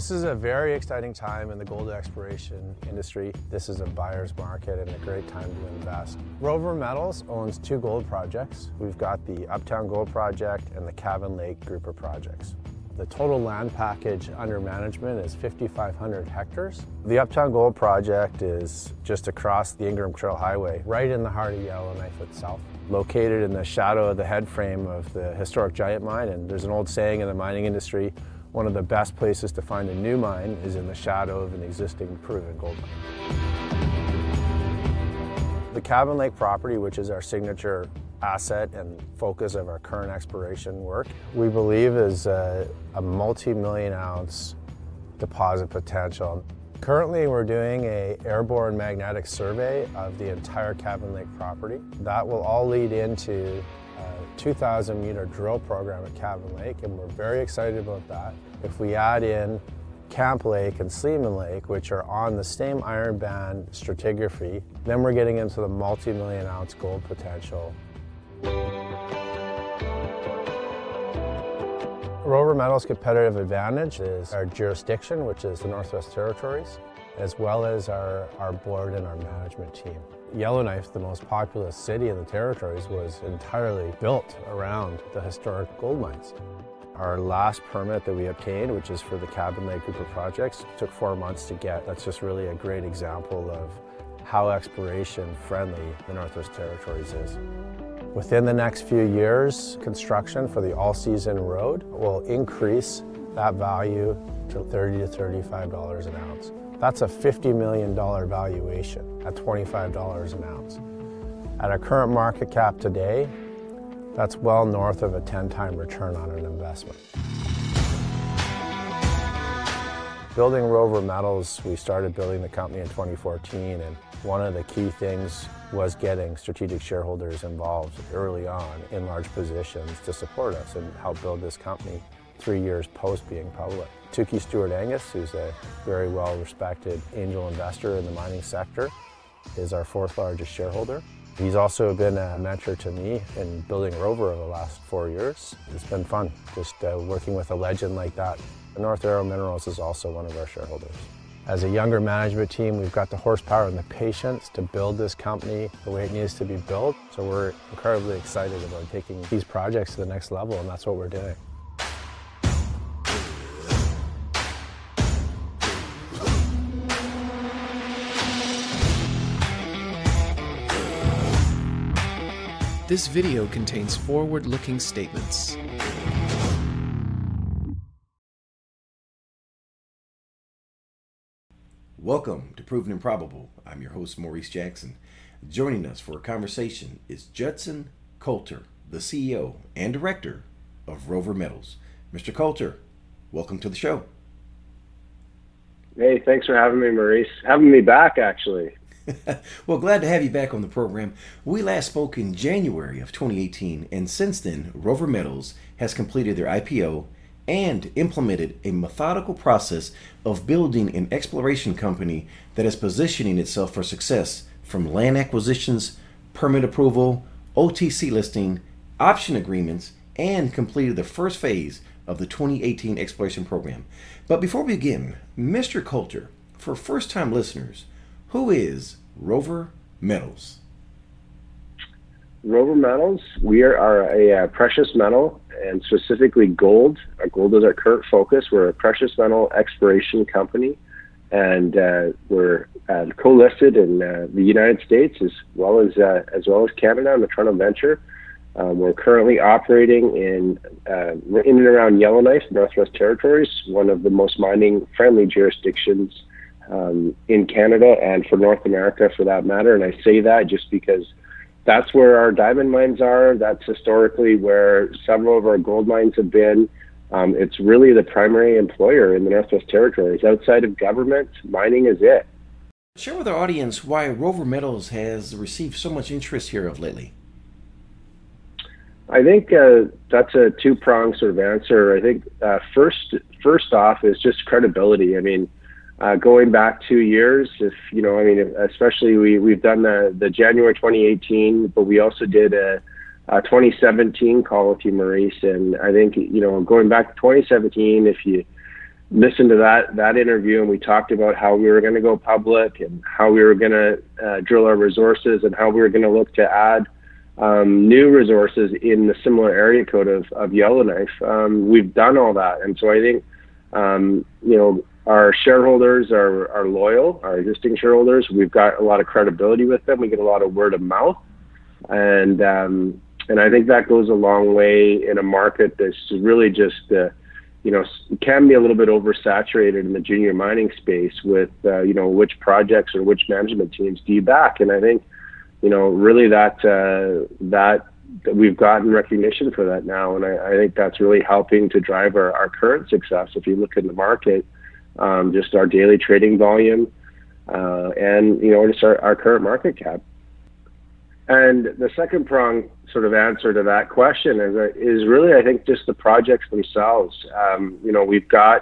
This is a very exciting time in the gold exploration industry. This is a buyer's market and a great time to invest. Rover Metals owns 2 gold projects. We've got the Uptown Gold Project and the Slemon Lake group of projects. The total land package under management is 5,500 hectares. The Uptown Gold Project is just across the Ingram Trail Highway, right in the heart of Yellowknife itself. Located in the shadow of the headframe of the historic giant mine, and there's an old saying in the mining industry, one of the best places to find a new mine is in the shadow of an existing proven gold mine. The Slemon Lake property, which is our signature asset and focus of our current exploration work, we believe is a multi-million ounce deposit potential. Currently, we're doing an airborne magnetic survey of the entire Slemon Lake property. That will all lead into a 2,000 meter drill program at Slemon Lake, and we're very excited about that. If we add in Camp Lake and Slemon Lake, which are on the same iron band stratigraphy, then we're getting into the multi-million ounce gold potential. Rover Metals' competitive advantage is our jurisdiction, which is the Northwest Territories, as well as our board and our management team. Yellowknife, the most populous city in the Territories, was entirely built around the historic gold mines. Our last permit that we obtained, which is for the Slemon Lake group of projects, took 4 months to get. That's just really a great example of how exploration friendly the Northwest Territories is. Within the next few years, construction for the all-season road will increase that value to $30 to $35 an ounce. That's a $50 million valuation at $25 an ounce. At our current market cap today, that's well north of a 10-time return on an investment. Building Rover Metals, we started building the company in 2014, and one of the key things was getting strategic shareholders involved early on in large positions to support us and help build this company 3 years post being public. Tukey Stewart Angus, who's a very well-respected angel investor in the mining sector, is our 4th largest shareholder. He's also been a mentor to me in building Rover over the last 4 years. It's been fun just working with a legend like that. North Arrow Minerals is also one of our shareholders. As a younger management team, we've got the horsepower and the patience to build this company the way it needs to be built. So we're incredibly excited about taking these projects to the next level, and that's what we're doing. This video contains forward-looking statements. Welcome to Proven and Probable. I'm your host, Maurice Jackson. Joining us for a conversation is Judson Coulter, the CEO and Director of Rover Metals. Mr. Coulter, welcome to the show. Hey, thanks for having me, Maurice. Having me back, actually. Well, glad to have you back on the program. We last spoke in January of 2018, and since then, Rover Metals has completed their IPO and implemented a methodical process of building an exploration company that is positioning itself for success from land acquisitions, permit approval, OTC listing, option agreements, and completed the first phase of the 2018 exploration program. But before we begin, Mr. Coulter, for first-time listeners, who is Rover Metals? Rover Metals, we are a precious metal, and specifically gold. Gold is our current focus. We're a precious metal exploration company, and we're co-listed in the United States as well as Canada on the Toronto Venture. We're currently operating in and around Yellowknife, Northwest Territories, one of the most mining-friendly jurisdictions in Canada and for North America, for that matter. And I say that just because that's where our diamond mines are. That's historically where several of our gold mines have been. It's really the primary employer in the Northwest Territories. Outside of government, mining is it. Share with our audience why Rover Metals has received so much interest here of lately. I think that's a two-pronged sort of answer. I think first off is just credibility. I mean, going back 2 years, especially we've done the January 2018, but we also did a 2017 call with you, Maurice. And I think, going back to 2017, if you listened to that interview, and we talked about how we were going to go public and how we were going to drill our resources and how we were going to look to add new resources in the similar area code of Yellowknife. We've done all that, and so I think our shareholders are loyal. Our existing shareholders, we've got a lot of credibility with them. We get a lot of word of mouth, and I think that goes a long way in a market that's really just can be a little bit oversaturated in the junior mining space with which projects or which management teams do you back. And I think really that we've gotten recognition for that now, and I think that's really helping to drive our current success. If you look in the market, just our daily trading volume, and just our current market cap. And the second prong sort of answer to that question is really, I think, just the projects themselves. We've got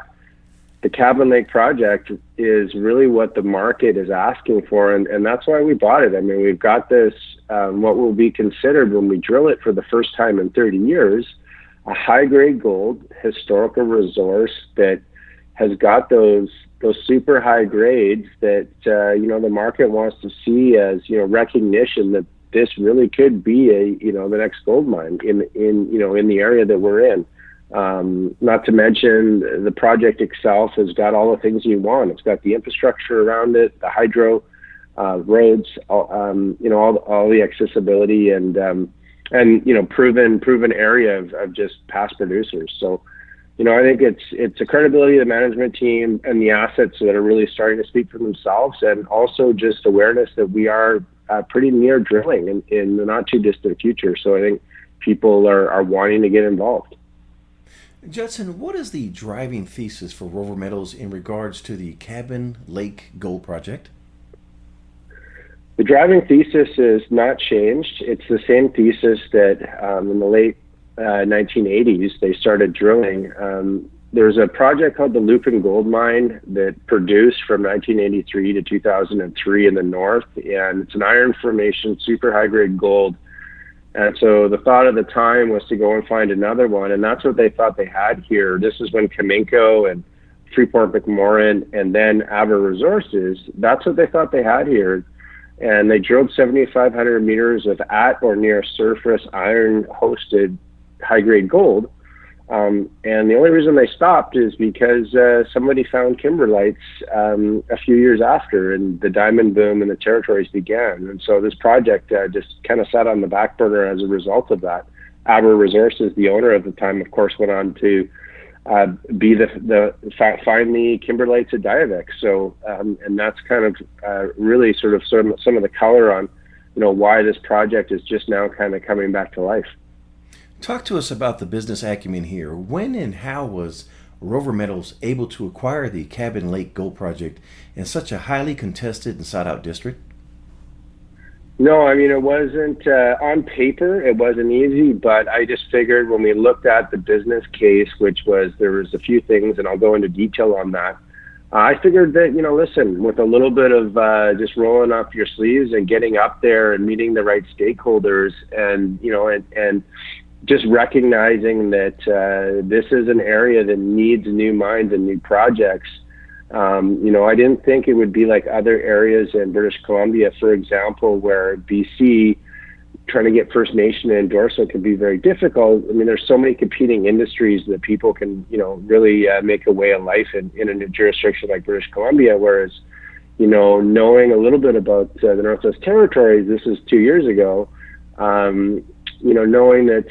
the Cabin Lake project is really what the market is asking for, and that's why we bought it. I mean, we've got this, what will be considered when we drill it for the first time in 30 years, a high-grade gold historical resource that has got those super high grades that the market wants to see as recognition that this really could be the next gold mine in the area that we're in. Not to mention the project itself has got all the things you want. It's got the infrastructure around it, the hydro, roads, all the accessibility and proven area of just past producers. So, I think it's a credibility of the management team and the assets that are really starting to speak for themselves, and also just awareness that we are pretty near drilling in the not too distant future. So I think people are wanting to get involved. Judson, what is the driving thesis for Rover Metals in regards to the Cabin Lake Gold Project? The driving thesis is not changed. It's the same thesis that in the late 1980s they started drilling. There's a project called the Lupin Gold Mine that produced from 1983 to 2003 in the north, and it's an iron formation, super high-grade gold. And so the thought at the time was to go and find another one, and that's what they thought they had here. This is when Caminco and Freeport-McMoRan and then Aber Resources, that's what they thought they had here. And they drilled 7,500 meters of at or near surface iron-hosted high-grade gold. And the only reason they stopped is because somebody found kimberlites a few years after, and the diamond boom in the territories began. And so this project just kind of sat on the back burner as a result of that. Aber Resources, the owner at the time, of course, went on to be find the kimberlites at Diavik. So, and that's kind of really sort of some of the color on, why this project is just now kind of coming back to life. Talk to us about the business acumen here. When and how was Rover Metals able to acquire the Cabin Lake Gold Project in such a highly contested and sought-out district? No, I mean, it wasn't, on paper, it wasn't easy, but I just figured when we looked at the business case, there was a few things, and I'll go into detail on that. I figured that, listen, with a little bit of just rolling up your sleeves and getting up there and meeting the right stakeholders and just recognizing that this is an area that needs new mines and new projects. I didn't think it would be like other areas in British Columbia, for example, where BC trying to get First Nation endorsement can be very difficult. I mean, there's so many competing industries that people can, really make a way of life in a new jurisdiction like British Columbia, whereas, knowing a little bit about the Northwest Territories, this is 2 years ago, knowing that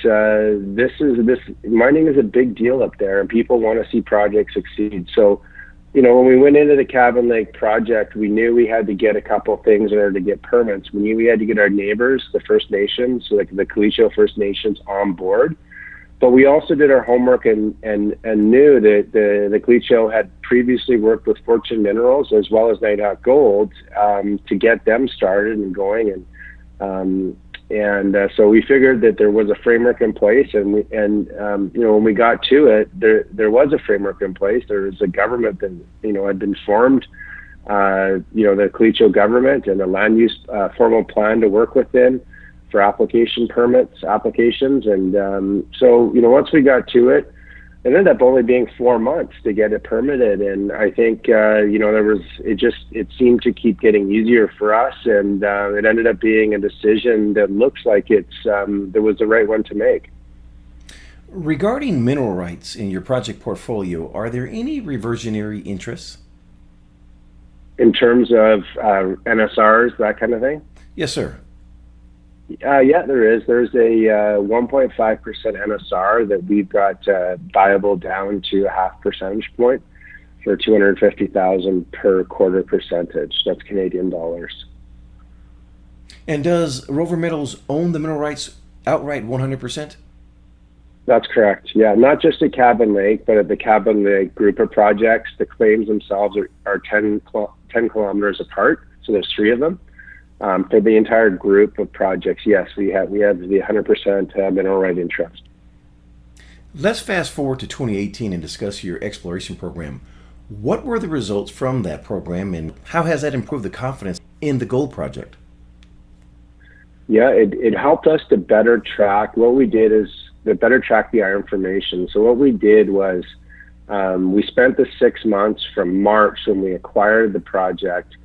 mining is a big deal up there and people want to see projects succeed. So, when we went into the Cabin Lake project, we knew we had to get a couple things in order to get permits. We knew we had to get our neighbors, the First Nations, so like the Colecho First Nations, on board. But we also did our homework and knew that the Colecho had previously worked with Fortune Minerals as well as Nighthawk Gold to get them started and going. So we figured that there was a framework in place, and when we got to it, there was a framework in place. There was a government that had been formed, the Colecho government, and a land use formal plan to work within for applications. And so once we got to it, it ended up only being 4 months to get it permitted. And I think, it seemed to keep getting easier for us. And it ended up being a decision that looks like that was the right one to make. Regarding mineral rights in your project portfolio, are there any reversionary interests? In terms of NSRs, that kind of thing? Yes, sir. Yeah, there is. There's a 1.5% NSR that we've got viable down to a half percentage point for $250,000 per quarter percentage. That's Canadian dollars. And does Rover Metals own the mineral rights outright 100%? That's correct. Yeah, not just at Cabin Lake, but at the Cabin Lake group of projects. The claims themselves are 10 kilometers apart, so there's 3 of them. For the entire group of projects, yes, we have the 100% mineral right interest. Let's fast forward to 2018 and discuss your exploration program. What were the results from that program, and how has that improved the confidence in the gold project? Yeah, it helped us to better track. What we did is to better track the iron formation. So what we did was we spent the 6 months from March when we acquired the project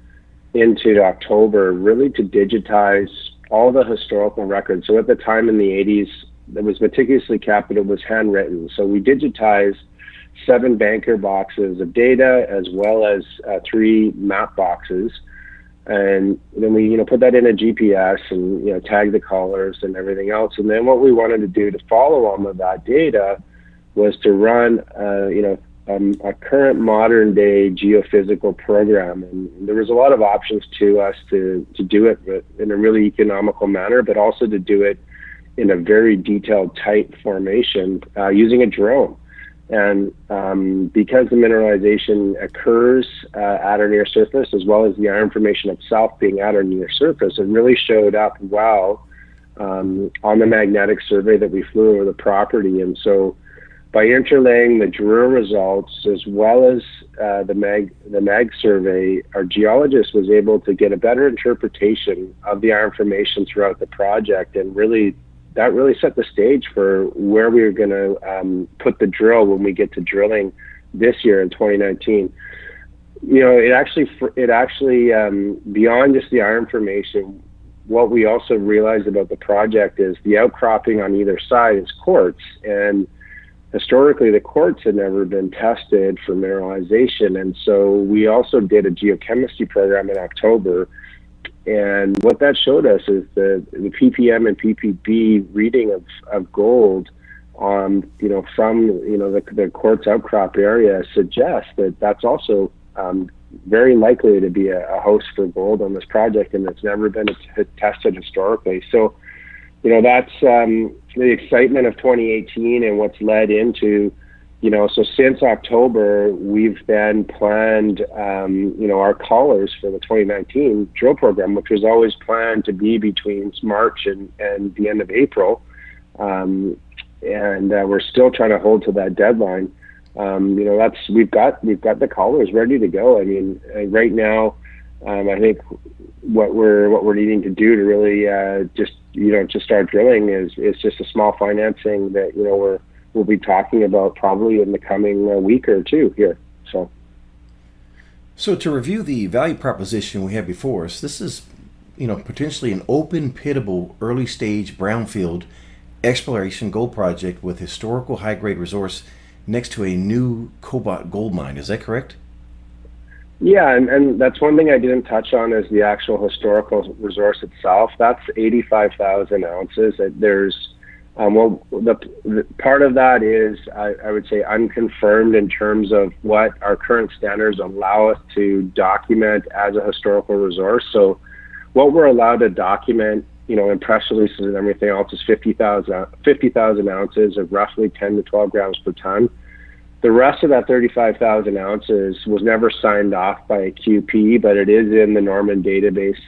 into October really to digitize all the historical records. So at the time in the 80s, it was meticulously kept, but it was handwritten. So we digitized 7 banker boxes of data as well as 3 map boxes. And then we, put that in a GPS and, tag the colors and everything else. And then what we wanted to do to follow on with that data was to run, a current modern day geophysical program. And there was a lot of options to us to do it in a really economical manner, but also to do it in a very detailed, tight formation using a drone. And because the mineralization occurs at or near surface, as well as the iron formation itself being at or near surface, it really showed up well on the magnetic survey that we flew over the property. And so by interlaying the drill results as well as the mag survey, our geologist was able to get a better interpretation of the iron formation throughout the project, and that really set the stage for where we were going to put the drill when we get to drilling this year in 2019. It actually beyond just the iron formation, what we also realized about the project is the outcropping on either side is quartz, and historically the quartz had never been tested for mineralization. And so we also did a geochemistry program in October. And what that showed us is the ppm and ppb reading of gold on, from, the quartz outcrop area suggests that that's also very likely to be a host for gold on this project, and it's never been tested historically. So, that's the excitement of 2018 and what's led into, so since October, we've then planned, our callers for the 2019 drill program, which was always planned to be between March and the end of April. And we're still trying to hold to that deadline. We've got the callers ready to go. I mean, right now, I think what we're needing to do to really just start drilling is just a small financing that we'll be talking about probably in the coming week or two here. So to review the value proposition we have before us, this is potentially an open pitable early stage brownfield exploration gold project with historical high grade resource next to a new cobalt gold mine. Is that correct? Yeah, and that's one thing I didn't touch on is the actual historical resource itself. That's 85,000 ounces. There's the part of that is, I would say, unconfirmed in terms of what our current standards allow us to document as a historical resource. So what we're allowed to document, in press releases and everything else is 50,000 ounces of roughly 10 to 12 grams per ton. The rest of that 35,000 ounces was never signed off by a QP, but it is in the Norman database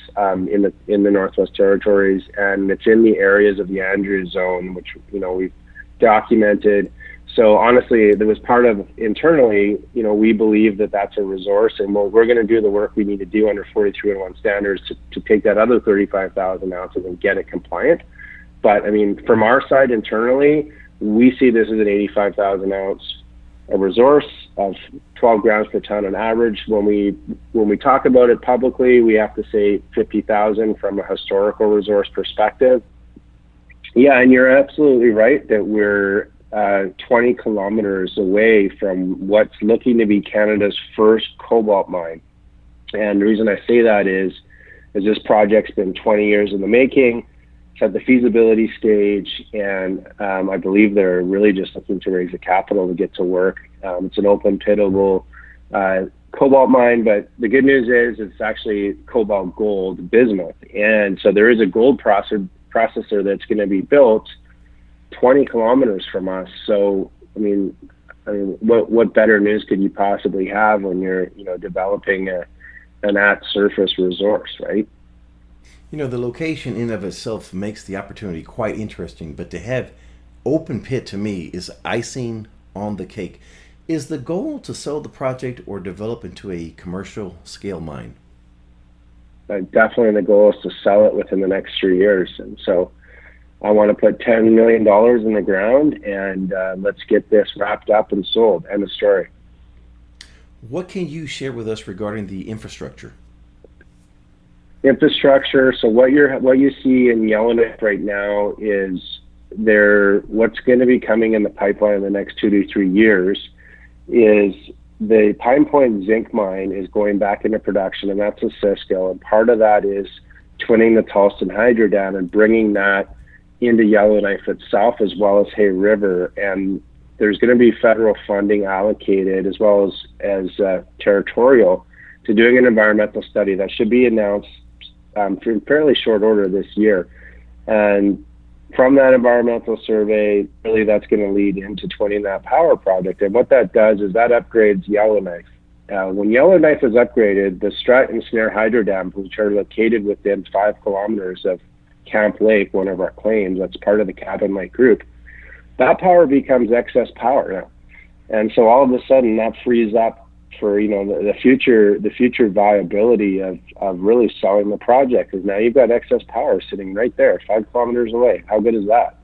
in the Northwest Territories, and it's in the areas of the Andrews Zone, which we've documented. So honestly, there was part of internally, we believe that that's a resource, and we're going to do the work we need to do under 43-1 standards to take that other 35,000 ounces and get it compliant. But I mean, from our side internally, we see this as an 85,000 ounce a resource of 12 grams per ton on average. When we talk about it publicly, we have to say 50,000 from a historical resource perspective. Yeah, and you're absolutely right that we're 20 kilometers away from what's looking to be Canada's first cobalt mine. And the reason I say that is this project's been 20 years in the making. It's at the feasibility stage, and I believe they're really just looking to raise the capital to get to work. It's an open pitable cobalt mine, but the good news is it's actually cobalt gold bismuth. And so there is a gold processor that's going to be built 20 kilometers from us. So, I mean, what better news could you possibly have when you're, developing an at-surface resource, right? The location in of itself makes the opportunity quite interesting, but to have open pit to me is icing on the cake. Is the goal to sell the project or develop into a commercial scale mine? Definitely the goal is to sell it within the next 3 years. And so I want to put $10 million in the ground, and let's get this wrapped up and sold. End of story. What can you share with us regarding the infrastructure? Infrastructure. So what you see in Yellowknife right now is what's going to be coming in the pipeline in the next 2 to 3 years is the Pine Point zinc mine is going back into production, and that's a Cisco. And part of that is twinning the Tolston Hydro Dam and bringing that into Yellowknife itself, as well as Hay River. And there's going to be federal funding allocated, as well as territorial, to doing an environmental study that should be announced in fairly short order this year. And from that environmental survey, really that's going to lead into twinning that power project. And what that does is that upgrades Yellowknife. When Yellowknife is upgraded, the Strut and Snare Hydro Dams, which are located within 5 kilometers of Camp Lake, one of our claims, that's part of the Cabin Lake group, that power becomes excess power now. And so all of a sudden that frees up for the future viability of really selling the project, because now you've got excess power sitting right there 5 kilometers away. How good is that?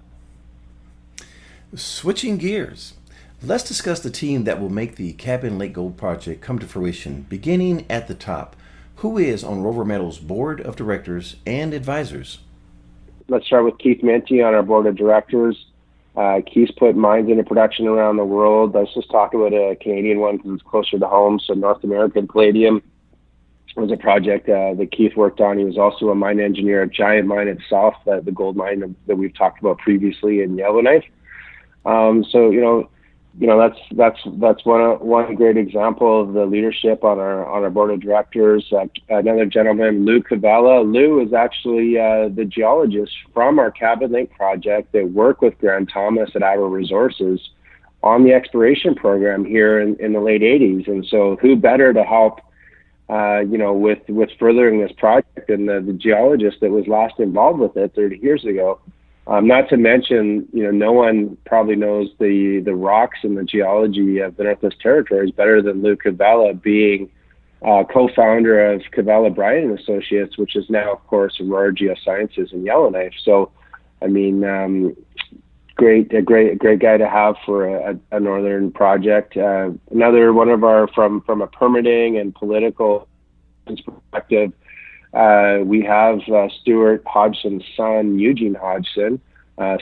Switching gears, let's discuss the team that will make the Cabin Lake Gold Project come to fruition, beginning at the top. Who is on Rover Metals' board of directors and advisors? Let's start with Keith Minty on our board of directors. Keith's put mines into production around the world. Let's just talk about a Canadian one because it's closer to home. So North American Palladium was a project that Keith worked on. He was also a mine engineer at Giant Mine itself, the gold mine that we've talked about previously in Yellowknife. That's one great example of the leadership on our board of directors. Another gentleman, Lou Cavella. Lou is actually the geologist from our Cabin Lake project that worked with Grant Thomas at Iowa Resources on the exploration program here in the late 80s. And so who better to help with furthering this project than the geologist that was last involved with it 30 years ago. Not to mention, no one probably knows the rocks and the geology of the Northwest Territories better than Lou Cavella, being co-founder of Cavella Bryant and Associates, which is now, of course, Aurora Geosciences in Yellowknife. So, I mean, great guy to have for a northern project. Another one of our from a permitting and political perspective. We have Stuart Hodgson's son, Eugene Hodgson.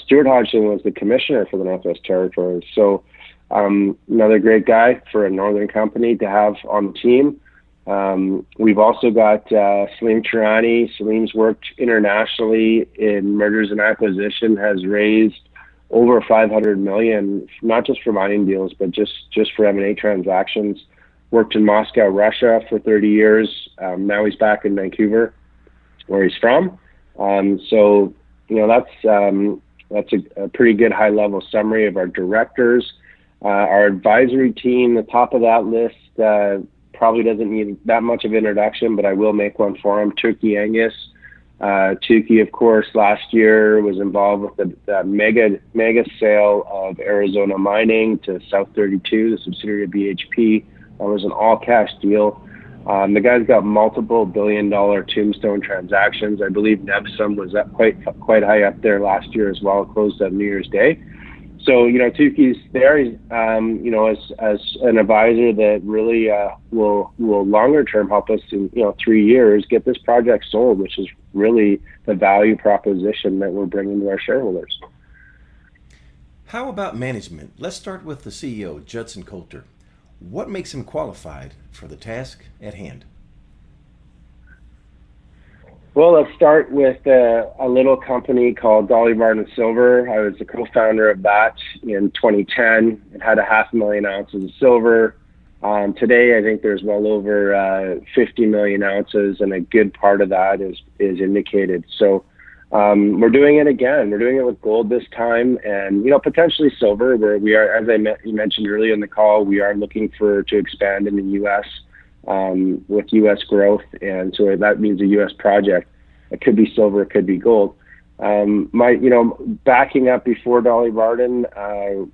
Stuart Hodgson was the commissioner for the Northwest Territories. So another great guy for a northern company to have on the team. We've also got Salim Tirani. Salim's worked internationally in mergers and acquisition, has raised over $500 million, not just for mining deals, but just for M&A transactions. Worked in Moscow, Russia for 30 years. Now he's back in Vancouver, where he's from. So, that's a pretty good high-level summary of our directors. Our advisory team, the top of that list, probably doesn't need that much of introduction, but I will make one for him. Turkey Angus. Tukey, of course, last year was involved with the mega sale of Arizona Mining to South 32, the subsidiary of BHP. That was an all-cash deal. The guy's got multiple billion-dollar tombstone transactions. I believe Nevsum was up quite high up there last year as well, closed on New Year's Day. So, Tukey's there, as an advisor that really will longer term help us in, 3 years get this project sold, which is really the value proposition that we're bringing to our shareholders. How about management? Let's start with the CEO, Judson. What makes him qualified for the task at hand? Well, let's start with a little company called Dolly Varden Silver. I was the co-founder of that in 2010. It had 500,000 ounces of silver. Today, I think there's well over 50 million ounces, and a good part of that is indicated. So we're doing it again. We're doing it with gold this time, and potentially silver. Where we are, as you mentioned earlier in the call, we are looking to expand in the U.S. With U.S. growth, and so that means a U.S. project. It could be silver, it could be gold. Backing up before Dolly Varden,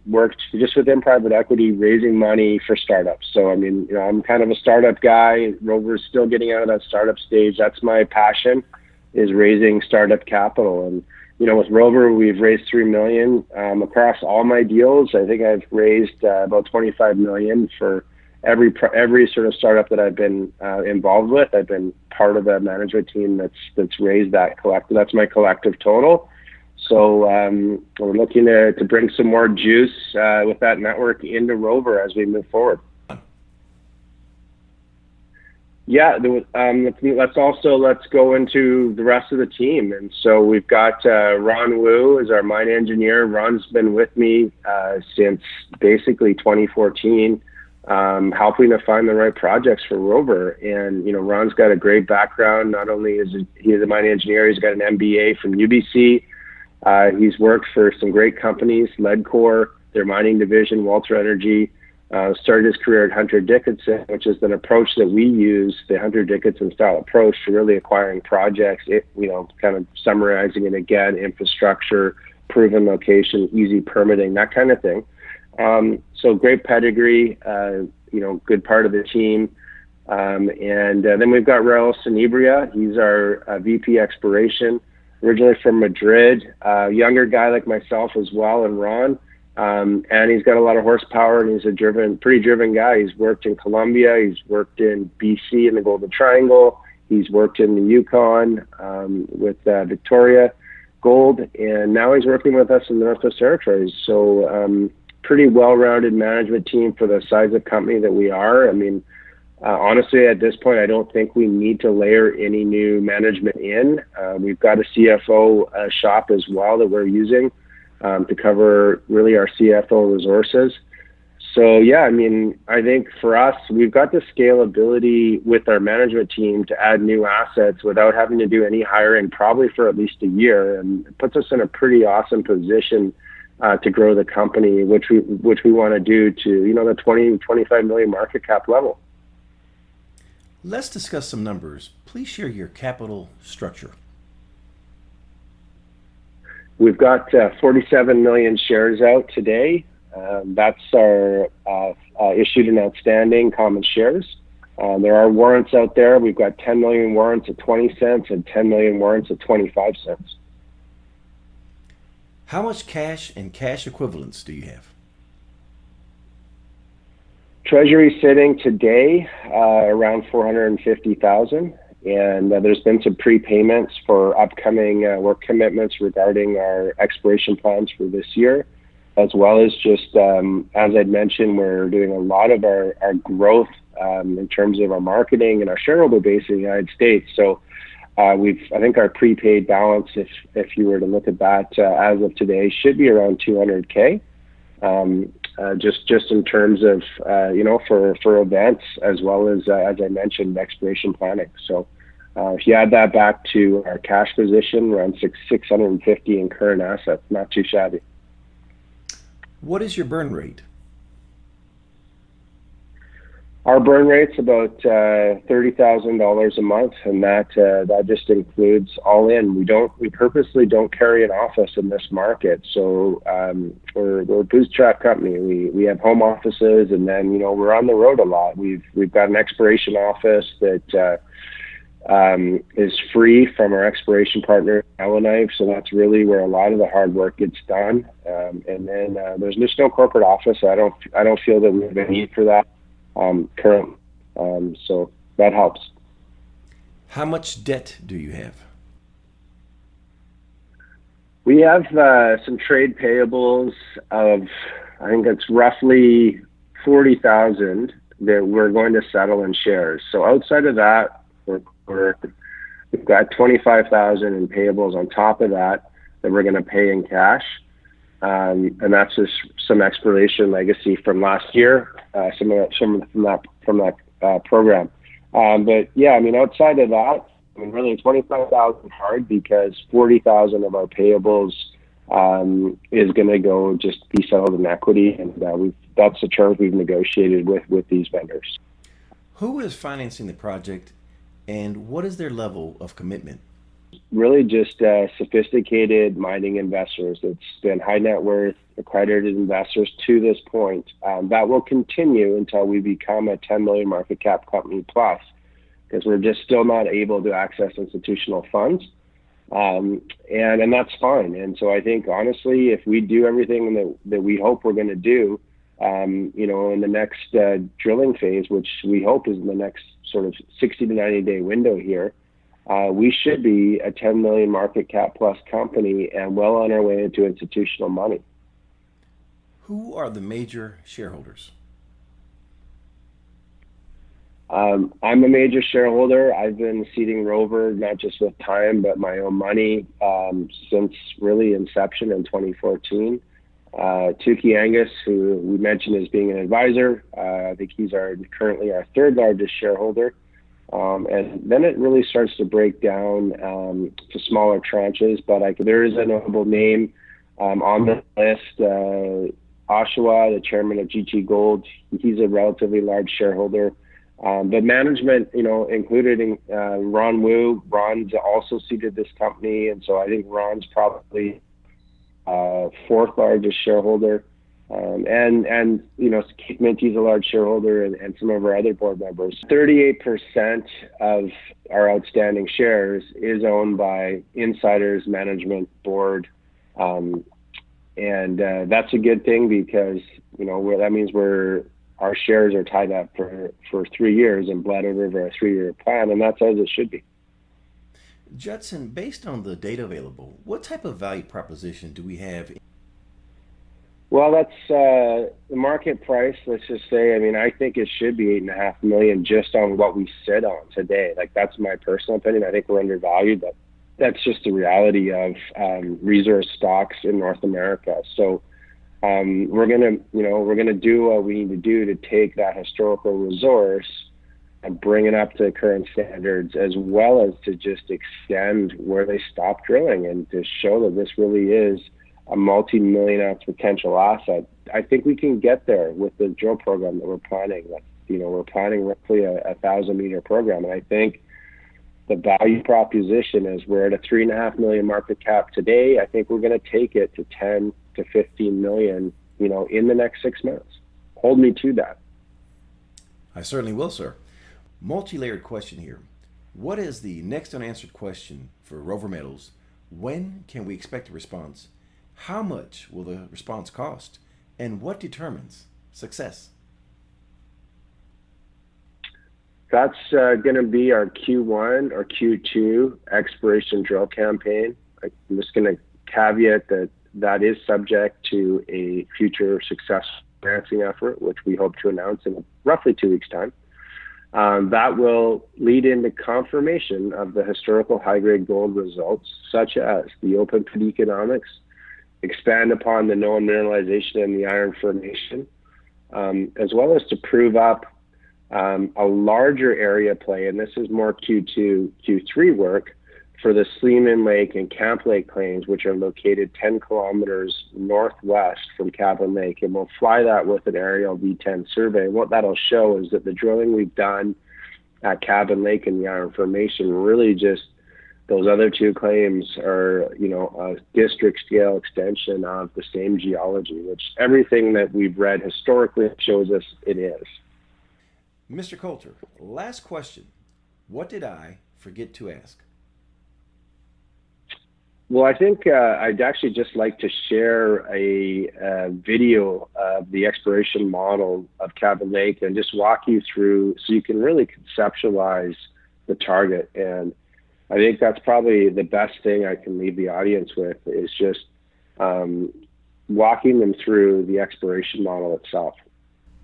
worked just within private equity, raising money for startups. So I'm kind of a startup guy. Rover's still getting out of that startup stage. That's my passion, is raising startup capital. And with Rover, we've raised $3 million across all my deals. I think I've raised about $25 million for every sort of startup that I've been involved with. I've been part of a management team that's raised that collective. That's my collective total. So we're looking to bring some more juice with that network into Rover as we move forward. Yeah, let's go into the rest of the team. And so we've got Ron Wu as our mine engineer. Ron's been with me since basically 2014, helping to find the right projects for Rover. And Ron's got a great background. Not only is he a mine engineer, he's got an MBA from UBC. He's worked for some great companies, Leadcore, their mining division, Walter Energy. Started his career at Hunter Dickinson, which is an approach that we use, the Hunter Dickinson style approach to really acquiring projects, kind of summarizing it again, infrastructure, proven location, easy permitting, that kind of thing. So great pedigree, good part of the team. And then we've got Raul Sanibria. He's our VP Exploration, originally from Madrid, younger guy like myself as well, and Ron. And he's got a lot of horsepower, and he's a pretty driven guy. He's worked in Colombia. He's worked in BC in the Golden Triangle. He's worked in the Yukon with Victoria Gold, and now he's working with us in the Northwest Territories. So pretty well-rounded management team for the size of company that we are. Honestly, at this point, I don't think we need to layer any new management in. We've got a CFO shop as well that we're using to cover really our CFO resources. So yeah, I think for us, we've got the scalability with our management team to add new assets without having to do any hiring, probably for at least a year, and it puts us in a pretty awesome position to grow the company, which we want to do to the 20-25 million market cap level. Let's discuss some numbers. Please share your capital structure. We've got 47 million shares out today. That's our issued and outstanding common shares. There are warrants out there. We've got 10 million warrants at 20 cents and 10 million warrants at 25 cents. How much cash and cash equivalents do you have? Treasury sitting today around 450,000. And there's been some prepayments for upcoming work commitments regarding our exploration plans for this year, as well as just, as I'd mentioned, we're doing a lot of our growth in terms of our marketing and our shareholder base in the United States. So I think our prepaid balance, if you were to look at that as of today, should be around 200K. Just in terms of, for events, as well as I mentioned, exploration planning. So if you add that back to our cash position, around 650 in current assets, not too shabby. What is your burn rate? Our burn rate's about $30,000 a month, and that just includes all in. We purposely don't carry an office in this market, so we're a bootstrap company. We have home offices, and then we're on the road a lot. We've got an exploration office that is free from our exploration partner, Yellowknife. So that's really where a lot of the hard work gets done. And then there's just no corporate office. I don't feel that we have a need for that currently. So that helps. How much debt do you have? We have some trade payables of, I think it's roughly 40,000 that we're going to settle in shares. So outside of that, we've got 25,000 in payables on top of that we're going to pay in cash. And that's just some exploration legacy from last year, some from that program. But yeah, I mean, outside of that, I mean, really 25,000 hard because 40,000 of our payables is going to go just be settled in equity, and that's the terms we've negotiated with these vendors. Who is financing the project, and what is their level of commitment? Really just sophisticated mining investors. It's been high net worth accredited investors to this point. That will continue until we become a 10 million market cap company plus, because we're just still not able to access institutional funds. And that's fine. And so I think, honestly, if we do everything that we hope we're going to do, in the next drilling phase, which we hope is in the next sort of 60 to 90 day window here, we should be a 10 million market cap plus company and well on our way into institutional money. Who are the major shareholders? I'm a major shareholder. I've been seeding Rover, not just with time, but my own money since really inception in 2014. Tukey Angus, who we mentioned as being an advisor, I think he's currently our third largest shareholder. And then it really starts to break down to smaller tranches. But there is a notable name on the list. Oshawa, the chairman of GT Gold, he's a relatively large shareholder. But management, including Ron Wu. Ron's also seeded this company, and so I think Ron's probably fourth largest shareholder. And Keith Minty's a large shareholder, and some of our other board members. 38% of our outstanding shares is owned by insiders, management, board, and that's a good thing because that means our shares are tied up for 3 years and bled over a 3-year plan, and that's as it should be. Judson, based on the data available, what type of value proposition do we have? Well, that's the market price. Let's just say, I think it should be $8.5 million just on what we sit on today. Like, that's my personal opinion. I think we're undervalued, but that's just the reality of resource stocks in North America. So we're gonna do what we need to do to take that historical resource and bring it up to current standards, as well as to just extend where they stopped drilling and to show that this really is a multi-million ounce potential asset. I think we can get there with the drill program that we're planning. We're planning roughly a 1,000-meter program, and I think the value proposition is we're at a 3.5 million market cap today. I think we're going to take it to 10 to 15 million, in the next 6 months. Hold me to that. I certainly will, sir. Multi-layered question here. What is the next unanswered question for Rover Metals? When can we expect a response? How much will the response cost? And what determines success? That's going to be our Q1 or Q2 exploration drill campaign. I'm just going to caveat that is subject to a future success financing effort, which we hope to announce in roughly 2 weeks' time. That will lead into confirmation of the historical high-grade gold results, such as the open pit economics, expand upon the known mineralization in the iron formation, as well as to prove up a larger area play, and this is more Q2, Q3 work for the Slemon Lake and Camp Lake claims, which are located 10 kilometers northwest from Cabin Lake. And we'll fly that with an aerial V10 survey. And what that'll show is that the drilling we've done at Cabin Lake and the iron formation really just, those other two claims are, a district scale extension of the same geology, which everything that we've read historically shows us it is. Mr. Coulter, last question. What did I, forget to ask? Well, I think I'd actually just like to share a video of the exploration model of Cabin Lake and just walk you through so you can really conceptualize the target. And I think that's probably the best thing I can leave the audience with is just walking them through the exploration model itself.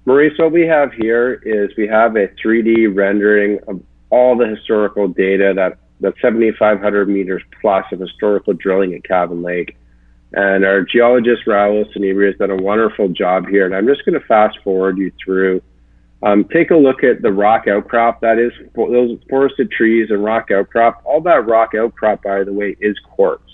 Maurice, what we have here is we have a 3D rendering of all the historical data that 7,500 meters plus of historical drilling at Cabin Lake. And our geologist, Raul Sanibri, has done a wonderful job here. And I'm just going to fast forward you through. Take a look at the rock outcrop. That is those forested trees and rock outcrop. All that rock outcrop, by the way, is quartz.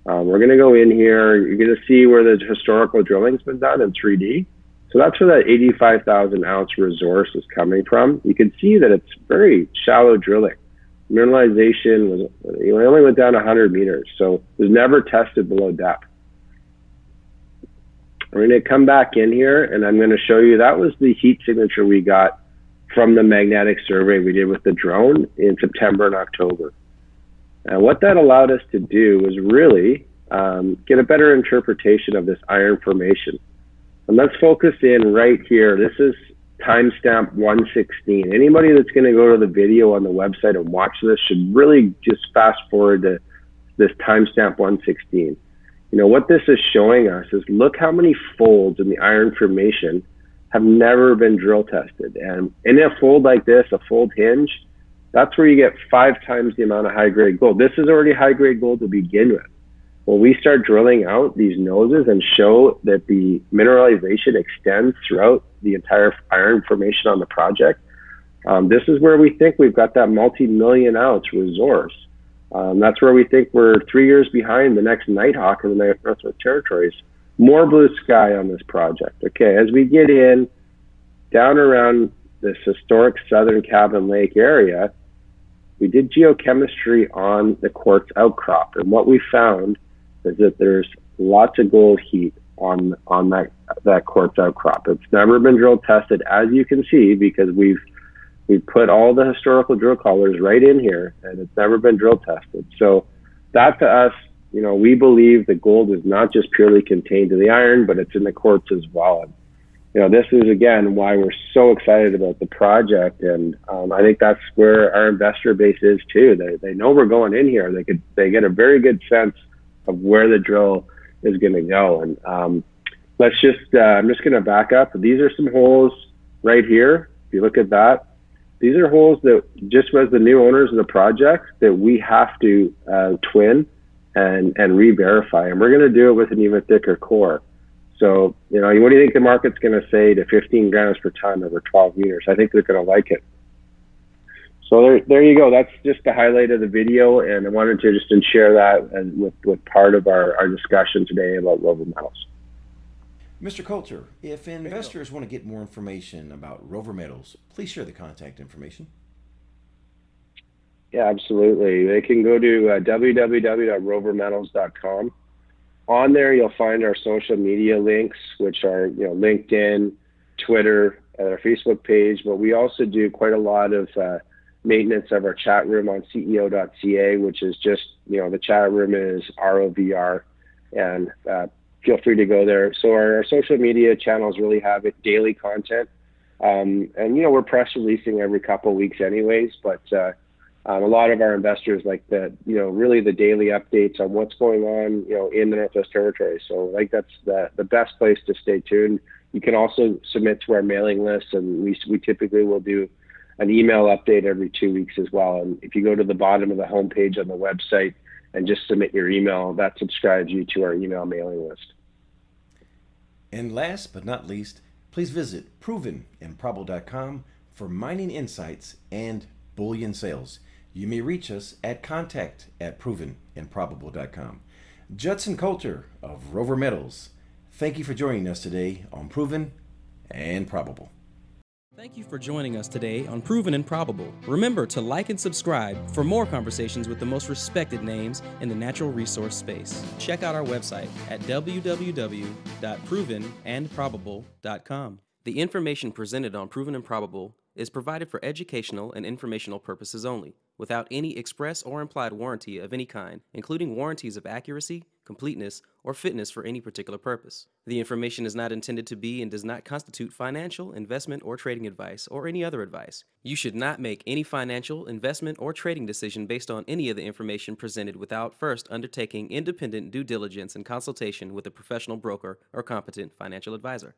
We're going to go in here. You're going to see where the historical drilling's been done in 3D. So that's where that 85,000 ounce resource is coming from. You can see that it's very shallow drilling. Mineralization was, it only went down 100 meters, so it was never tested below depth. We're going to come back in here, and I'm going to show you that was the heat signature we got from the magnetic survey we did with the drone in September and October. And what that allowed us to do was really get a better interpretation of this iron formation. And let's focus in right here. This is timestamp 116. Anybody that's going to go to the video on the website and watch this should really just fast forward to this timestamp 116. You know, what this is showing us is look how many folds in the iron formation have never been drill tested. And in a fold like this, a fold hinge, that's where you get 5 times the amount of high-grade gold. This is already high-grade gold to begin with. When we start drilling out these noses and show that the mineralization extends throughout the entire iron formation on the project, this is where we think we've got that multi-million ounce resource. That's where we think we're 3 years behind the next Nighthawk in the Northwest Territories. More blue sky on this project. Okay, as we get in down around this historic southern Cabin Lake area, we did geochemistry on the quartz outcrop, and what we found is that there's lots of gold heat on that quartz outcrop. It's never been drill tested, as you can see, because we've put all the historical drill collars right in here, and it's never been drill tested. So that to us, you know, we believe the gold is not just purely contained in the iron, but it's in the quartz as well. And, you know, this is again why we're so excited about the project, and I think that's where our investor base is too. They know we're going in here. They get a very good sense of where the drill is going to go. And let's just I'm just going to back up. These are some holes right here. If you look at that, these are holes that just as the new owners of the project that we have to twin and re-verify, and we're going to do it with an even thicker core. So, you know, what do you think the market's going to say to 15 grams per ton over 12 meters? I think they're going to like it. So there you go. That's just the highlight of the video, and I wanted to just share that with part of our discussion today about Rover Metals. Mr. Coulter, if investors want to get more information about Rover Metals, please share the contact information. Yeah, absolutely. They can go to www.rovermetals.com. On there, you'll find our social media links, which are, you know, LinkedIn, Twitter, our Facebook page. But we also do quite a lot of maintenance of our chat room on ceo.ca, which is just, you know, the chat room is ROVR, and feel free to go there. So our social media channels really have daily content. And, you know, we're press releasing every couple of weeks anyways, but a lot of our investors like the, you know, really the daily updates on what's going on, you know, in the Northwest Territories. So like that's the best place to stay tuned. You can also submit to our mailing list, and we typically will do an email update every 2 weeks as well. And if you go to the bottom of the homepage on the website and just submit your email, that subscribes you to our email mailing list. And last but not least, please visit provenandprobable.com for mining insights and bullion sales. You may reach us at contact@provenandprobable.com. Judson Coulter of Rover Metals, thank you for joining us today on Proven and Probable. Thank you for joining us today on Proven and Probable. Remember to like and subscribe for more conversations with the most respected names in the natural resource space. Check out our website at www.provenandprobable.com. The information presented on Proven and Probable is provided for educational and informational purposes only, without any express or implied warranty of any kind, including warranties of accuracy, completeness, or fitness for any particular purpose. The information is not intended to be and does not constitute financial, investment, or trading advice, or any other advice. You should not make any financial, investment, or trading decision based on any of the information presented without first undertaking independent due diligence and consultation with a professional broker or competent financial advisor.